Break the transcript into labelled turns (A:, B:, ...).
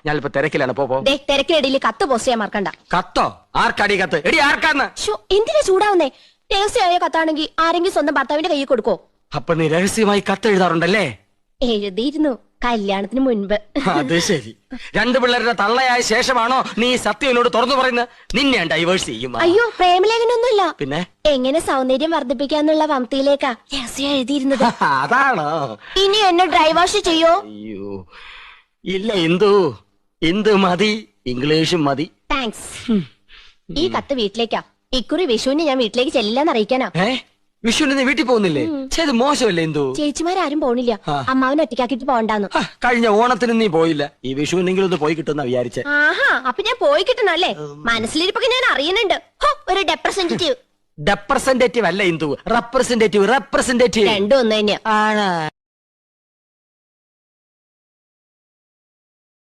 A: ഞാനിപ്പോ തിരക്കിലാണ്. പോ
B: തിരക്കിനിടയിൽ കത്ത് പോസ്റ്റ് ചെയ്യാൻ മറക്കണ്ട.
A: കത്തോ? ആർക്കാടി കത്ത്? എടി ആർക്കാന്ന്?
B: എന്തിനാ ചൂടാവുന്നേ? രഹസ്യമായ കത്താണെങ്കിൽ ആരെങ്കിലും സ്വന്തം ഭർത്താവിന്റെ കയ്യിൽ കൊടുക്കോ?
A: അപ്പൊ നീ രഹസ്യമായി കത്ത് എഴുതാറുണ്ടല്ലേ?
B: എഴുതിയിരുന്നു കല്യാണത്തിന് മുൻപ്.
A: അത് ശരി. രണ്ടു പിള്ളേരുടെ തള്ളയായ ശേഷമാണോ നീ സത്യം എന്നോട് തുറന്നു പറയുന്നത്? നിന്നെ ഡൈവേഴ്സ് ചെയ്യും.
B: അയ്യോ, പ്രേമലേഖനൊന്നുമില്ല.
A: പിന്നെ
B: എങ്ങനെ സൗന്ദര്യം വർദ്ധിപ്പിക്കാന്നുള്ള വംതിയിലേക്കാ രഹസ്യം എഴുതിയിരുന്നത്.
A: അതാണോ?
B: ഇനി എന്നെ ഡ്രൈവാഷ് ചെയ്യോ?
A: അയ്യോ ഇല്ല, ഇന്ദു മതി, ഇംഗ്ലീഷും മതി.
B: താങ്ക്സ്. ഈ കത്ത് വീട്ടിലേക്കാ. ഇക്കുറി വിഷുവിന് ഞാൻ വീട്ടിലേക്ക് ചെല്ലില്ലെന്ന് അറിയിക്കാനാ.
A: വിഷുവിന് നീ വീട്ടിൽ പോകുന്നില്ലേ? ചെയ്ത് മോശമല്ലേ ഇന്ദു?
B: ചേച്ചിമാരും പോണില്ല. അമ്മാവനെ ഒറ്റയ്ക്കാക്കിട്ട് പോകണ്ടാന്ന്.
A: കഴിഞ്ഞ ഓണത്തിന് നീ പോയില്ല. ഈ വിഷുവിനെങ്കിലും ഒന്ന് പോയി കിട്ടുന്ന വിചാരിച്ചേ.
B: ആഹാ, അപ്പൊ ഞാൻ പോയി കിട്ടണല്ലേ? മനസ്സിലിരിപ്പൊക്കെ ഞാൻ അറിയുന്നുണ്ട്. ഒരു
A: റെപ്രസെന്റേറ്റീവ് അല്ല ഇന്ദു, റെപ്രസെന്റേറ്റീവ്.
B: രണ്ടും ഒന്ന് തന്നെയാ.